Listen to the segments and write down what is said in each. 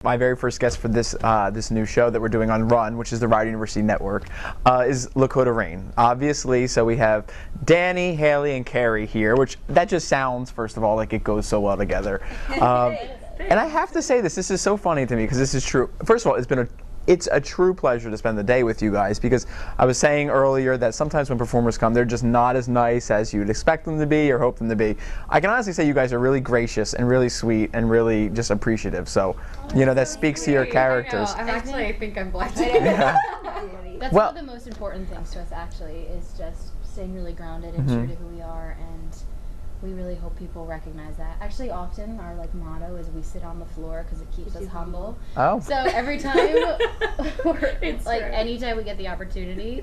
My very first guest for this this new show that we're doing on Run, which is the Rider University Network, is Lakoda Rayne. Obviously, so we have Dani, Hayley, and Cari here, which that just sounds, first of all, like it goes so well together. And I have to say this is so funny to me because this is true. First of all, it's a true pleasure to spend the day with you guys, because I was saying earlier that sometimes when performers come, they're just not as nice as you'd expect them to be or hope them to be. I can honestly say you guys are really gracious and really sweet and really just appreciative. So, you know, that speaks to your characters. I think I'm blushing. Yeah. That's one of the most important things to us, actually, is just staying really grounded and true to who we are, and we really hope people recognize that. Actually, often our motto is we sit on the floor because it keeps us humble. Oh. So every time, anytime we get the opportunity,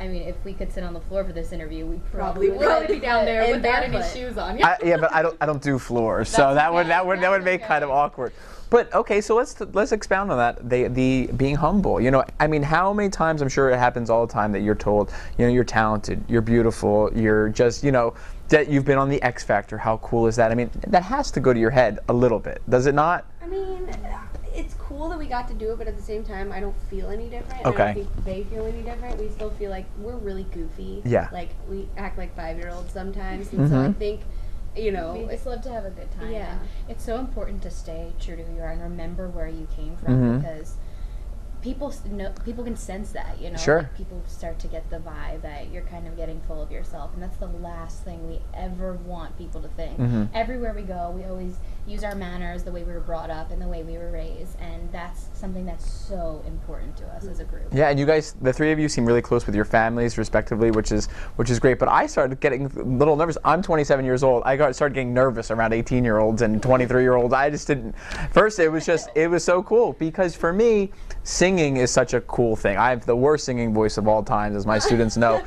I mean, if we could sit on the floor for this interview, we probably would be down there without any barefoot. shoes on. Yeah, but I don't do floors, so that would make kind of awkward. But okay, so let's expound on that. The being humble. You know, I mean, how many times, I'm sure it happens all the time, that you're told, you know, you're talented, you're beautiful, you're just, you know, that you've been on the X Factor. How cool is that? I mean, that has to go to your head a little bit, does it not? I mean, it's cool that we got to do it, but at the same time, I don't feel any different. Okay. I don't think they feel any different. We still feel like we're really goofy. Yeah. Like, we act like 5-year-olds sometimes, and so I think, you know, We just love to have a good time. Yeah. And it's so important to stay true to who you are and remember where you came from, because people can sense that, you know. Sure. Like, people start to get the vibe that you're kind of getting full of yourself, and that's the last thing we ever want people to think. Everywhere we go, we always use our manners, the way we were brought up and the way we were raised, and that's something that's so important to us as a group. Yeah, and you guys, the three of you, seem really close with your families, respectively, which is great. But I started getting a little nervous. I'm 27 years old. I started getting nervous around 18-year-olds and 23-year-olds. I just didn't. First, it was so cool, because for me, singing is such a cool thing. I have the worst singing voice of all time, as my students know.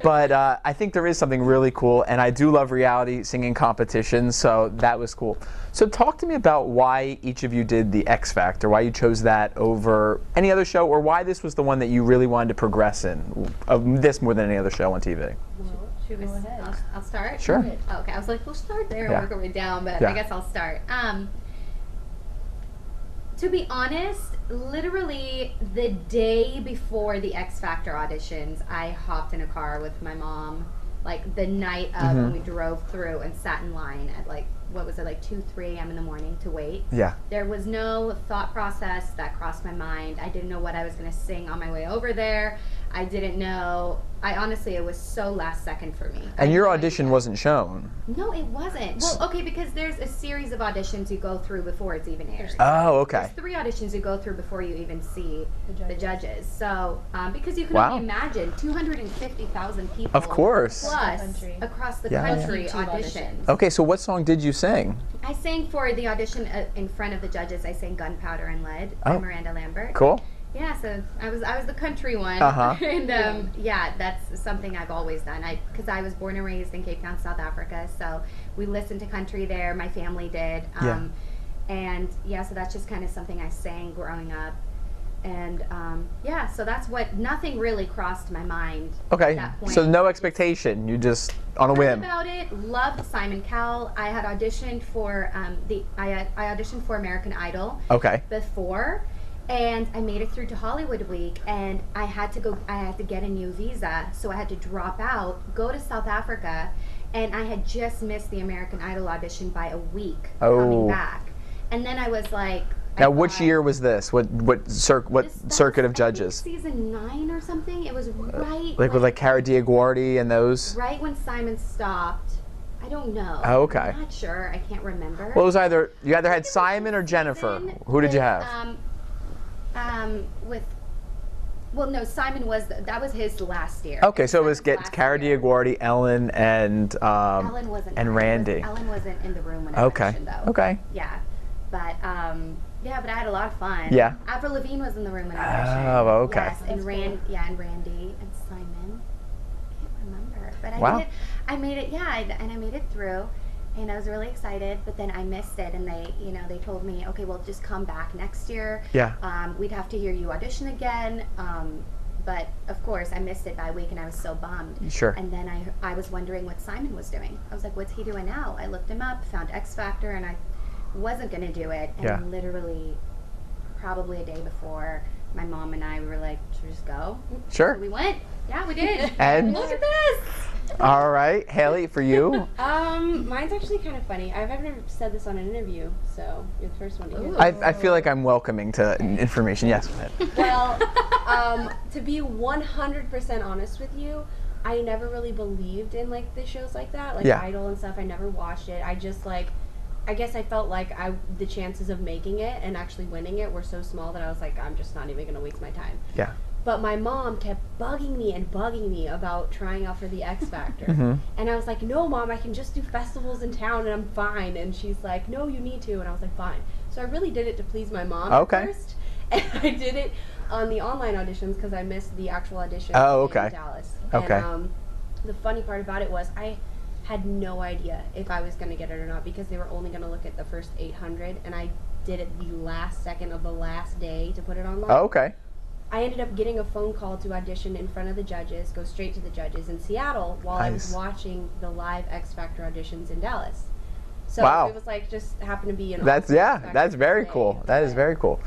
But I think there is something really cool, and I do love reality singing competitions, so that was cool. So talk to me about why each of you did the X Factor, why you chose that over any other show, or why this was the one that you really wanted to progress in, this more than any other show on TV. Go ahead. I'll start? Sure. Okay, I was like, we'll start there and Yeah. work our way down, but Yeah. I guess I'll start. To be honest, literally the day before the X Factor auditions, I hopped in a car with my mom, like the night of when we drove through, and sat in line at 2, 3 a.m. in the morning to wait. Yeah. There was no thought process that crossed my mind. I didn't know what I was going to sing on my way over there. I didn't know. Honestly, it was so last second for me. And your audition wasn't shown. No, it wasn't. Well, okay, because there's a series of auditions you go through before it's even aired. Oh, okay. There's 3 auditions you go through before you even see the judges. So, because you can Wow. only imagine 250,000 people. Of course. Plus, country. across the Yeah. country, YouTube auditions. Okay, so what song did you sing? I sang for the audition in front of the judges. I sang Gunpowder and Lead by Oh. Miranda Lambert. Cool. Yeah, so I was the country one, and yeah, that's something I've always done. Because I was born and raised in Cape Town, South Africa, so we listened to country there. My family did, and yeah, so that's just kind of something I sang growing up, and yeah, so that's what. Nothing really crossed my mind. Okay, at that point. so no expectation. You just on a whim. About it, loved Simon Cowell. I had auditioned for I auditioned for American Idol. Okay. Before. And I made it through to Hollywood Week, and I had to get a new visa, so I had to drop out, go to South Africa, and I had just missed the American Idol audition by a week coming back. And then I was like, Now, which year was this? What circuit of judges? Season 9 or something. It was right With Cari and those? right when Simon stopped. I don't know. Oh, okay. I'm not sure. I can't remember. Well, it was you either had Simon or Jennifer. Who did you have? No, Simon that was his last year. Okay, so it was Cari, Ellen, and Ellen wasn't. and Randy. Ellen wasn't in the room when I Okay. auditioned, though. Okay. Yeah, but yeah, but I had a lot of fun. Yeah. Avril Lavigne was in the room when I auditioned. Oh, okay. Yes, and and Randy and Simon. I can't remember, but Wow. I made it. Yeah, and I made it through. And I was really excited, but then I missed it, and they told me, okay, well, just come back next year. Yeah. We'd have to hear you audition again. But of course, I missed it by a week, and I was so bummed. Sure. And then I was wondering what Simon was doing. I was like, what's he doing now? I looked him up, found X Factor, and I wasn't going to do it. And literally, probably a day before, my mom and I were like, should we just go? Sure. So we went. Yeah, we did. And look at this. all right, Hayley, for you. Mine's actually kind of funny. I've never said this on an interview, so you're the first one to hear. I feel like I'm welcoming to information. Yes, go ahead. Well, to be 100% honest with you, I never really believed in like the shows like that, like Idol and stuff. I never watched it. I just like, I guess I felt like the chances of making it and actually winning it were so small that I was like, I'm just not even gonna waste my time. Yeah. But my mom kept bugging me about trying out for the X Factor. And I was like, no, Mom, I can just do festivals in town and I'm fine. And she's like, no, you need to. And I was like, fine. So I really did it to please my mom at first. And I did it on the online auditions because I missed the actual audition in Dallas. And the funny part about it was I had no idea if I was going to get it or not because they were only going to look at the first 800. And I did it the last second of the last day to put it online. Oh, okay. I ended up getting a phone call to audition in front of the judges, go straight to the judges in Seattle while I was watching the live X Factor auditions in Dallas. So it was like just happened to be an that's very cool. That is very cool.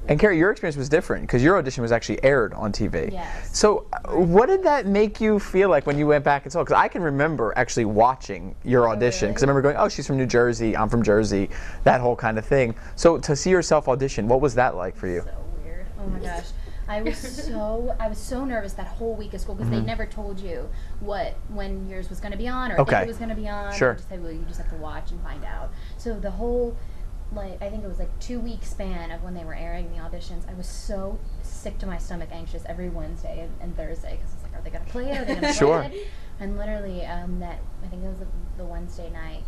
And Cari, your experience was different because your audition was actually aired on TV. Yes. So what did that make you feel like when you went back and saw it? Because I can remember actually watching your audition because I remember going, oh, she's from New Jersey, I'm from Jersey, that whole kind of thing. So to see yourself audition, what was that like for you? So weird. Oh my gosh. I was so nervous that whole week of school because they never told you when yours was going to be on or if it was going to be on. Sure. They just said, well, you just have to watch and find out. So the whole, I think it was 2-week span of when they were airing the auditions, I was so sick to my stomach, anxious every Wednesday and Thursday because I was like, are they going to play it? Are they going to play it? And literally, I think it was the Wednesday night.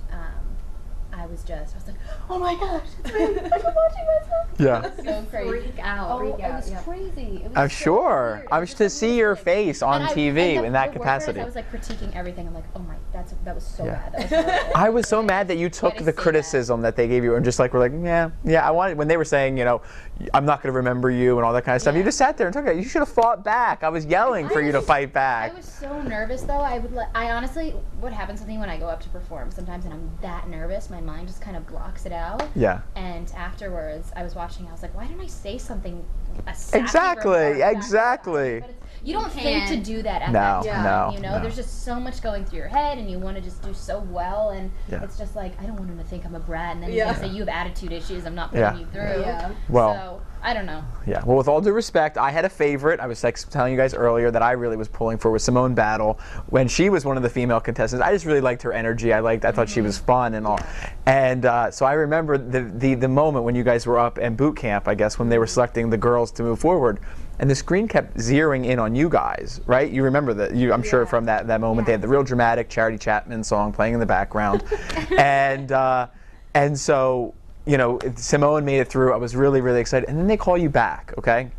I was like, oh my gosh, it's me. I'm watching myself. Yeah. It was so crazy. Freak out. It was crazy. It was I'm so sure. weird. I was to see your face on TV in that capacity. I was like critiquing everything. I'm like, oh my, that was so bad. That was horrible. I was so mad that you took the criticism that they gave you and just like were like, yeah. I wanted when they were saying, you know, I'm not going to remember you and all that kind of stuff. You just sat there and took it. You should have fought back. I was yelling for you to fight back. I was so nervous though. I honestly, what happens with me when I go up to perform sometimes and I'm that nervous, my mind just kind of blocks it out. Yeah. And afterwards, I was watching. I was like, why didn't I say something? Exactly. But you don't think to do that at that time. You know, there's just so much going through your head, and you want to just do so well, and it's just like I don't want him to think I'm a brat, and then he's gonna say you have attitude issues. I'm not putting you through. Well. So I don't know. Yeah. Well, with all due respect, I had a favorite. I was like telling you guys earlier that I really was pulling for was Simone Battle when she was one of the female contestants. I just really liked her energy. I thought she was fun and all. And so I remember the moment when you guys were up in boot camp, I guess, when they were selecting the girls to move forward. And the screen kept zeroing in on you guys, right? You remember that? I'm sure from that moment they had the real dramatic Charity Chapman song playing in the background, and so you know Simone made it through. I was really excited, and then they call you back, okay?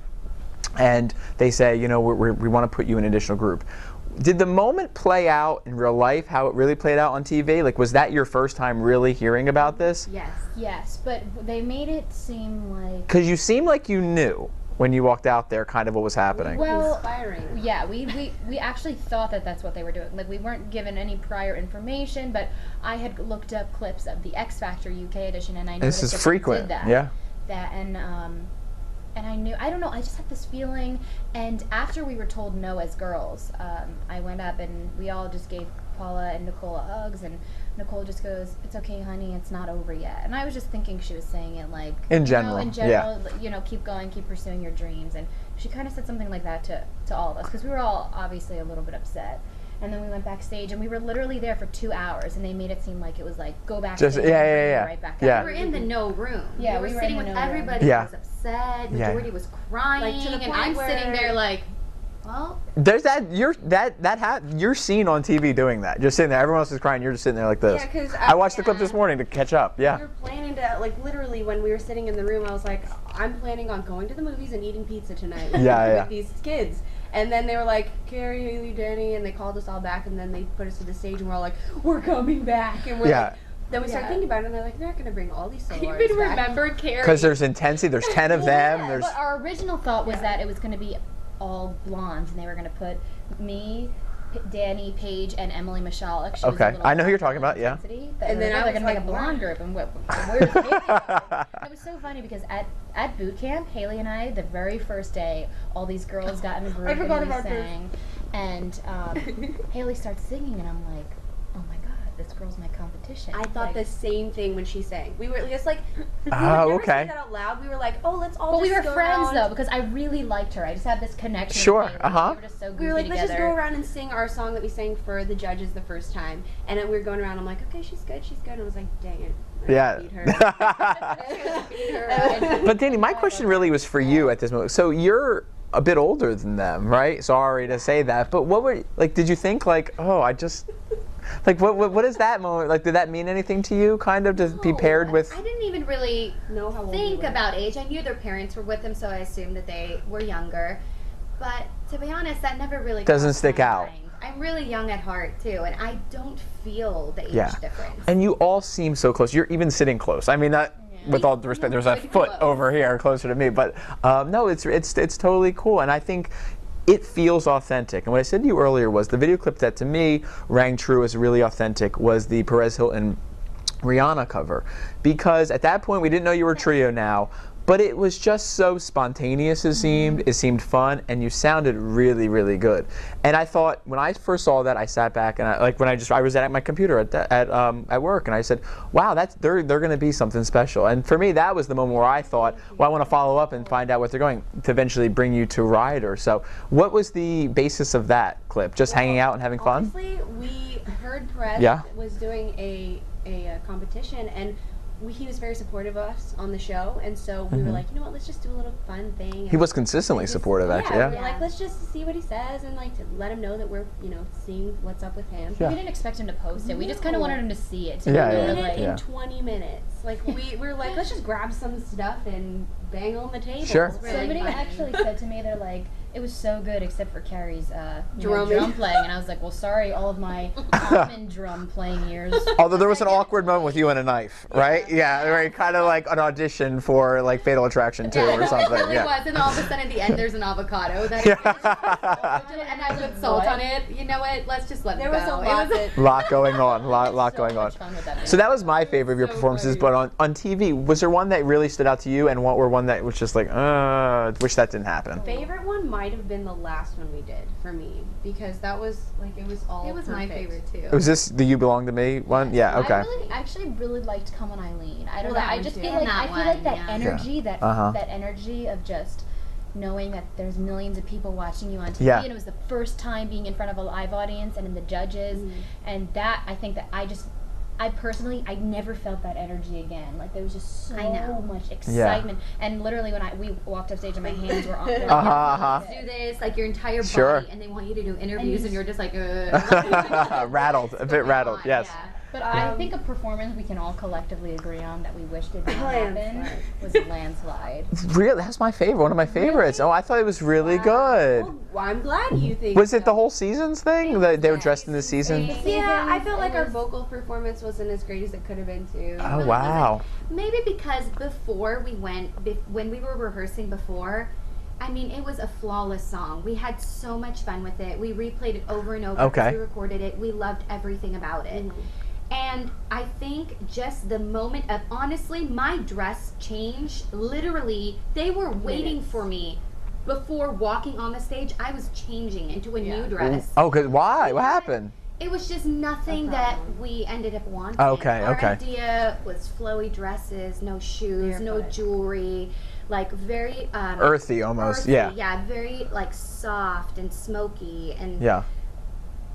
And they say, you know, we want to put you in an additional group. Did the moment play out in real life how it really played out on TV? Like, was that your first time really hearing about this? Yes, but they made it seem like because you seemed like you knew when you walked out there kind of what was happening. Well, inspiring. Yeah, we actually thought that that's what they were doing. Like, we weren't given any prior information, but I had looked up clips of the X Factor UK edition, and I noticed this is frequent. Did that. Yeah. And I knew, I don't know, I just had this feeling, and after we were told no as girls, I went up and we all just gave Paula and Nicole hugs, and Nicole just goes, "It's okay, honey, it's not over yet." And I was just thinking she was saying it like in general, you know, keep going, keep pursuing your dreams. And she kind of said something like that to all of us because we were all obviously a little bit upset. And then we went backstage, and we were literally there for 2 hours, and they made it seem like it was like go backstage, right back out. We were in the no room. Yeah, we were sitting with everybody who was upset. Majority was crying, like, to the point and I'm sitting there like, well, there's you're seen on TV doing that. Just sitting there, everyone else is crying. You're just sitting there like this. Yeah, because I watched the clip this morning to catch up. Yeah. We were planning to, like, literally when we were sitting in the room, I was like, I'm planning on going to the movies and eating pizza tonight with these kids. And then they were like, Cari, Hayley, Dani, and they called us all back, and then they put us to the stage, and we're all like, we're coming back, and we're like. Then we start thinking about it, and they're like, they're not going to bring all these solo I artists even back. remembered Cari. Because there's intensity. There's 10 of them. There's. But our original thought was that it was going to be all blondes, and they were going to put me, Danny, Paige, and Emily Michelle. Okay, I know who you're talking about. Yeah. And then they're gonna make a blonde group, and where's Hayley? It was so funny because at boot camp, Hayley and I, the very first day, all these girls got in a group and we sang, and Hayley starts singing, and I'm like, oh my god, this girl's my competition. I thought the same thing when she sang. We were just like, we would Oh, never okay. say that out loud. We were like, oh, let's all But just we were go friends around. though, because I really liked her. I just had this connection. Sure, with Hayley. We were just so goofy We were like, let's just together. go around and sing our song that we sang for the judges the first time. And then we were going around, I'm like, okay, she's good. And I was like, dang it. I Yeah. beat her. But Dani, my question really was for you at this moment. So you're a bit older than them, right? Sorry to say that, but what were like? Did you think like, oh, I just like what is that moment? Like, did that mean anything to you? Kind of to be paired with? I didn't even really know how old think we were. about age. I knew their parents were with them, so I assumed that they were younger. But to be honest, that never really Doesn't crossed stick my out. mind. I'm really young at heart too, and I don't feel the age Yeah. difference. And you all seem so close. You're even sitting close. I mean, that, with all due respect, there's a Pretty foot close. over here closer to me. But no, it's totally cool. And I think it feels authentic. And what I said to you earlier was the video clip that to me rang true as really authentic was the Perez Hilton Rihanna cover. Because at that point, we didn't know you were a trio now. But it was just so spontaneous, it seemed fun, and you sounded really, really good. And I thought, when I first saw that, I sat back and I was at my computer at work, and I said, wow, they're going to be something special. And for me, that was the moment where I thought, well, I want to follow up and find out what they're going to eventually bring you to Rider. So what was the basis of that clip? Just hanging out and having fun? Honestly, we heard Perez was doing a competition, and he was very supportive of us on the show, and so we were like, you know what, let's just do a little fun thing. He was consistently supportive, actually. We Yeah. were like, let's just see what he says and like to let him know that we're, seeing what's up with him. Yeah. We didn't expect him to post it. We just kind of wanted him to see it. To Yeah, know yeah, that, Did like, it yeah. in 20 minutes. Like we were like, let's just grab some stuff and bang on the table. Sure. It's really Somebody fun. actually said to me, they're like, it was so good except for Cari's Drumming. drum playing. And I was like, well, sorry, all of my common drum playing years. Although there was an awkward moment with you and a knife, right? Yeah, right. Kind of like an audition for like Fatal Attraction 2 or something. It really Yeah. was, and all of a sudden at the end there's an avocado that and I put salt on it. You know what? Let's just let There it was go. a lot that Lot going on. Lot So going on. much fun with that So that was my favorite of your So performances. funny. But on TV, was there one that really stood out to you, and one that was just like, wish that didn't happen? favorite one might have been the last one we did for me, because that was like it was all It was my perfect. favorite too. Was this the You Belong to Me one? Yeah. Okay. I actually really liked Come On Eileen. I don't Well, know. that I one just too. feel And like that I feel like that one, yeah. energy, that Uh-huh. that energy of just knowing that there's millions of people watching you on TV, Yeah. and it was the first time being in front of a live audience and in the judges, and that I think that I personally, I never felt that energy again. Like there was just so I know. much excitement, and literally when we walked up stage and my hands were on, like, Uh-huh. Do this like your entire body, Sure. and they want you to do interviews, and you're just like, Rattled, a bit rattled. Yes. Yeah. But I think a performance we can all collectively agree on that we wish did not happen Landslide. was Landslide. Really, that's my favorite. One of my favorites. Oh, I thought it was really good. Well, I'm glad you think. Was it the so. whole seasons thing? That they were dressed in the season? Yeah, I felt like our was- vocal performance wasn't as great as it could have been too. Oh wow. Maybe because before we went, when we were rehearsing before, I mean, it was a flawless song. We had so much fun with it. We replayed it over and over. Okay. We recorded it. We loved everything about it. And I think just the moment of, honestly, my dress changed. Literally, they were waiting Minutes. for me before walking on the stage. I was changing into a new dress. Oh, cause why? What happened? It was just nothing that we ended up wanting. Okay, Our okay. idea was flowy dresses, no shoes, no Barefoot. jewelry, like very Earthy almost. earthy, Yeah. yeah, very like soft and smoky and Yeah.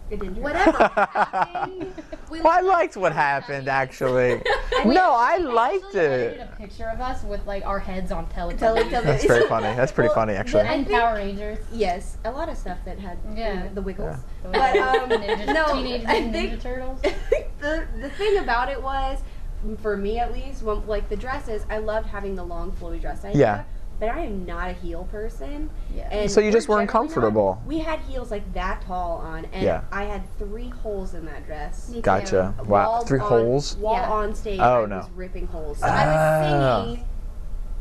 It didn't. whatever happened. Well, I liked what happened actually. No, I liked Actually, I it. did a picture of us with like our heads on Teletubbies. That's very funny. That's pretty funny actually. And Power Rangers. Yes, a lot of stuff that had the wiggles. So But Ninja, no, Teenage I Mutant think Ninja Turtles. the thing about it was, for me at least, when, like the dresses, I loved having the long flowy dress idea. Yeah. But I am not a heel person. Yeah. And So you just we're weren't generally comfortable. not. We had heels like that tall on, and Yeah. I had 3 holes in that dress. Me too. Gotcha. Wow. While 3 on- holes. While Yeah. on stage, Oh, I no. was ripping holes. So I I was Ah. singing,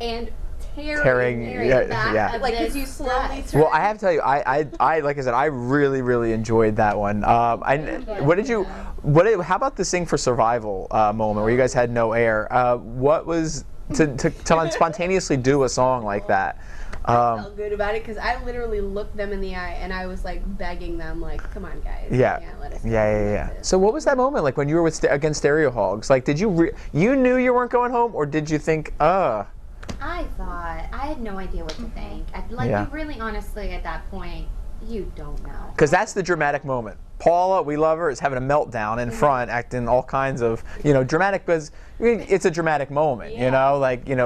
and tearing yeah, back yeah. of Like, this because you slowly dress. turn. Well, I have to tell you, I like I said, I really enjoyed that one. What did you? How about the Sing for Survival moment where you guys had no air? What was to spontaneously do a song like that? I felt good about it because I literally looked them in the eye and I was like begging them, like, "Come on, guys, Yeah. you can't let us Yeah. like this." So what was that moment like when you were against Stereo Hogs? Like, did you you knew you weren't going home, or did you think, I had no idea what to think. Yeah. You really, honestly, at that point, you don't know. Because that's the dramatic moment. Paula, we love her, is having a meltdown in front, acting all kinds of, dramatic, because it's a dramatic moment,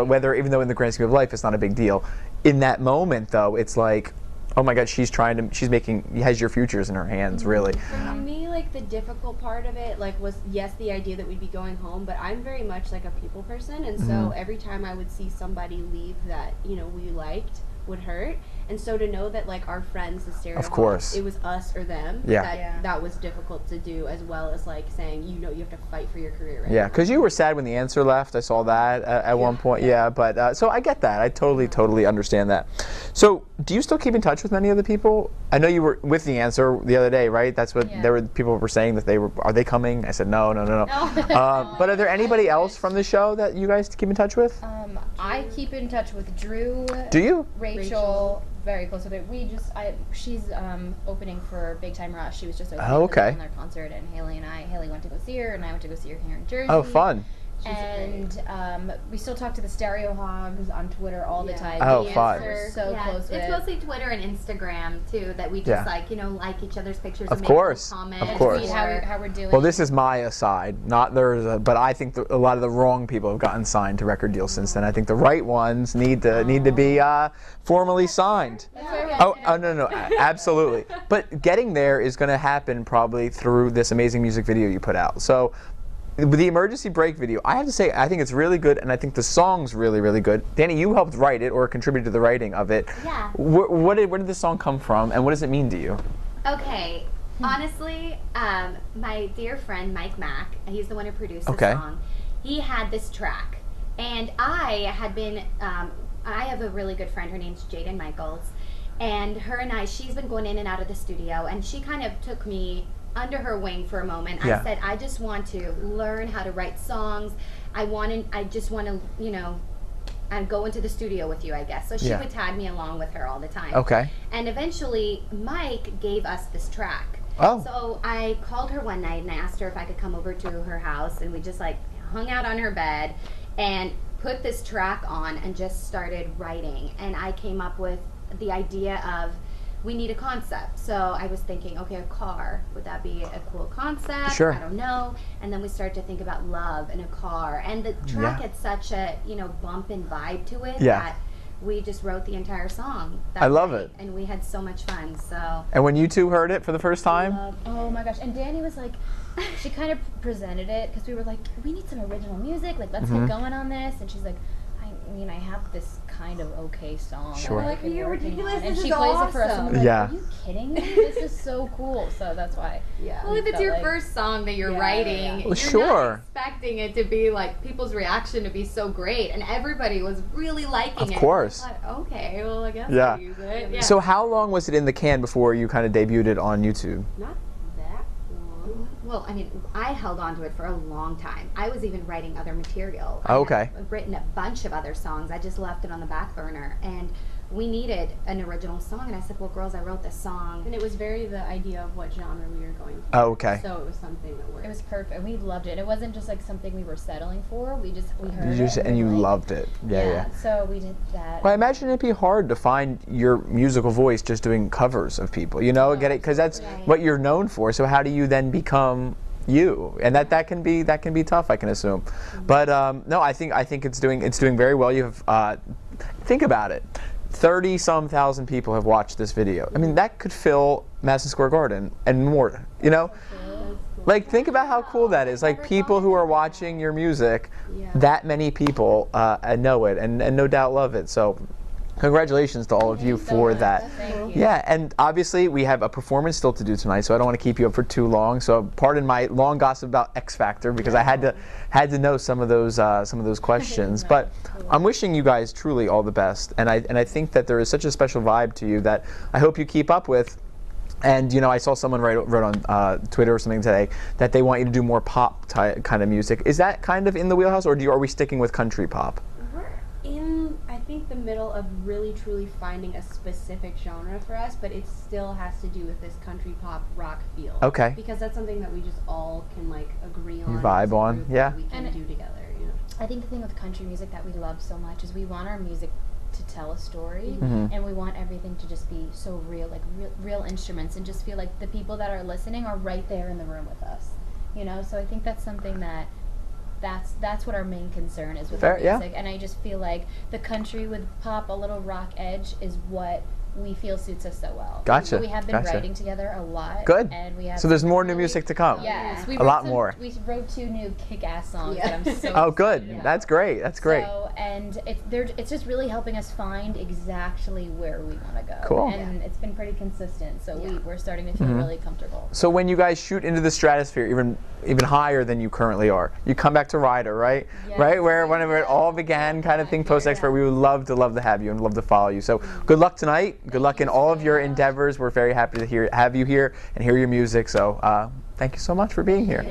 whether, even though in the grand scheme of life it's not a big deal. In that moment, though, it's like, oh my God, she has your futures in her hands, really. For me, like, the difficult part of it, like, was, yes, the idea that we'd be going home, but I'm very much like a people person, and so every time I would see somebody leave that, we liked, would hurt. And so to know that, like, our friends, the Stereo Of course. it was us or them, that was difficult to do, as well as, like, saying, you have to fight for your career right now. Because you were sad when the answer left. I saw that at one point. Yeah, but so I get that. I totally understand that. So do you still keep in touch with many of the people? I know you were with the answer the other day, right? That's what there were people were saying that are they coming? I said no. But are there anybody else from the show that you guys keep in touch with? I keep in touch with Drew. Do you? Rachel. Very close with it. She's opening for Big Time Rush. She was just opening on their concert, and Hayley went to go see her, and I went to go see her here in Jersey. Oh, fun. And we still talk to the Stereo Hogs on Twitter all the time. Oh, The fun. Answer, so close with. It's mostly Twitter and Instagram too that we just like each other's pictures. Of and course, make comments. of course. See how we're doing. Well, this is my aside, not theirs. But I think a lot of the wrong people have gotten signed to record deals since then. I think the right ones need to be formally signed. No, absolutely. But getting there is going to happen probably through this amazing music video you put out. So. The emergency break video, I have to say, I think it's really good, and I think the song's really good. Dani, you helped write it or contributed to the writing of it. Yeah. Where did this song come from, and what does it mean to you? Okay, honestly, my dear friend Mike Mack, he's the one who produced the song. He had this track, and I have a really good friend. Her name's Jaden Michaels, and her and she's been going in and out of the studio, and she kind of took me under her wing for a moment. I said, I just want to learn how to write songs. I just want to, and go into the studio with you, I guess. So she would tag me along with her all the time. Okay. And eventually, Mike gave us this track. Oh. So I called her one night and I asked her if I could come over to her house, and we just hung out on her bed and put this track on and just started writing. And I came up with the idea of, we need a concept. So I was thinking, okay, a car, would that be a cool concept? Sure. I don't know. And then we started to think about love and a car. And the track had such a, bump and vibe to it that we just wrote the entire song. I love it. And we had so much fun, so. And when you two heard it for the first time? Oh my gosh. And Dani was like, she kind of presented it, because we were like, we need some original music, let's get going on this. And she's like, I have this kind of okay song. Sure. Like, you're ridiculous. And this she is plays awesome. it for us, and we're like, are you kidding me? This is so cool. So that's why. Yeah. Well, if it's your first song that you're writing, Well, you're not expecting it to be people's reaction to be so great, and everybody was really liking it. Of course. I thought, okay, well, I guess I'll use it. Yeah. So how long was it in the can before you kind of debuted it on YouTube? Not that long. Well, I held on to it for a long time. I was even writing other material. Okay. I've written a bunch of other songs. I just left it on the back burner, and we needed an original song. And I said, well, girls, I wrote this song. And it was very the idea of what genre we were going to. Oh, okay. So it was something that worked. It was perfect. We loved it. It wasn't just something we were settling for. We heard it. And you loved it. Yeah. So we did that. Well, I imagine it'd be hard to find your musical voice just doing covers of people, get it? Because that's what you're known for. So how do you then become you? And that can be tough, I can assume. But no, I think it's doing very well. You have think about it. 30-some thousand people have watched this video. That could fill Madison Square Garden and more, think about how cool that is. People who are watching your music, that many people know it and no doubt love it. So Congratulations to all of you for that. Thank you. Yeah, and obviously we have a performance still to do tonight, so I don't want to keep you up for too long. So pardon my long gossip about X Factor because I had to know some of those questions. But I'm wishing you guys truly all the best, and I think that there is such a special vibe to you that I hope you keep up with. And you know, I saw someone wrote on Twitter or something today that they want you to do more pop kind of music. Is that kind of in the wheelhouse, or are we sticking with country pop? I think the middle of really truly finding a specific genre for us, but it still has to do with this country pop rock feel. Okay. Because that's something that we just all can like agree on. You vibe on, yeah. We can do together, you know. I think the thing with country music that we love so much is we want our music to tell a story, and we want everything to just be so real, like real instruments, and just feel like the people that are listening are right there in the room with us, you know. So I think that's something that's what our main concern is with the music, and I just feel like the country with pop, a little rock edge, is what we feel suits us so well. Gotcha. So we have been writing together a lot. Good. And we have so there's more new music to come. Yes, a lot more. We wrote 2 new kick-ass songs that I'm so Oh, good. excited about. That's great. That's great. So, and it's just really helping us find exactly where we want to go. Cool. And it's been pretty consistent, so we're starting to feel really comfortable. So when you guys shoot into the stratosphere, even higher than you currently are, you come back to Ryder, right? Yes. Right, whenever it all began, kind of thing. Post-expert, we would love to have you and love to follow you. So good luck tonight. Good luck in all of your endeavors. We're very happy to have you here and hear your music. So thank you so much for being here.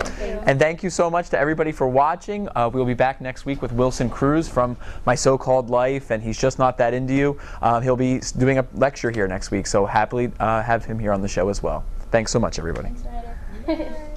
And thank you so much to everybody for watching. We'll be back next week with Wilson Cruz from My So-Called Life, and He's Just Not That Into You. He'll be doing a lecture here next week, so happily have him here on the show as well. Thanks so much, everybody. Thanks, Ryder.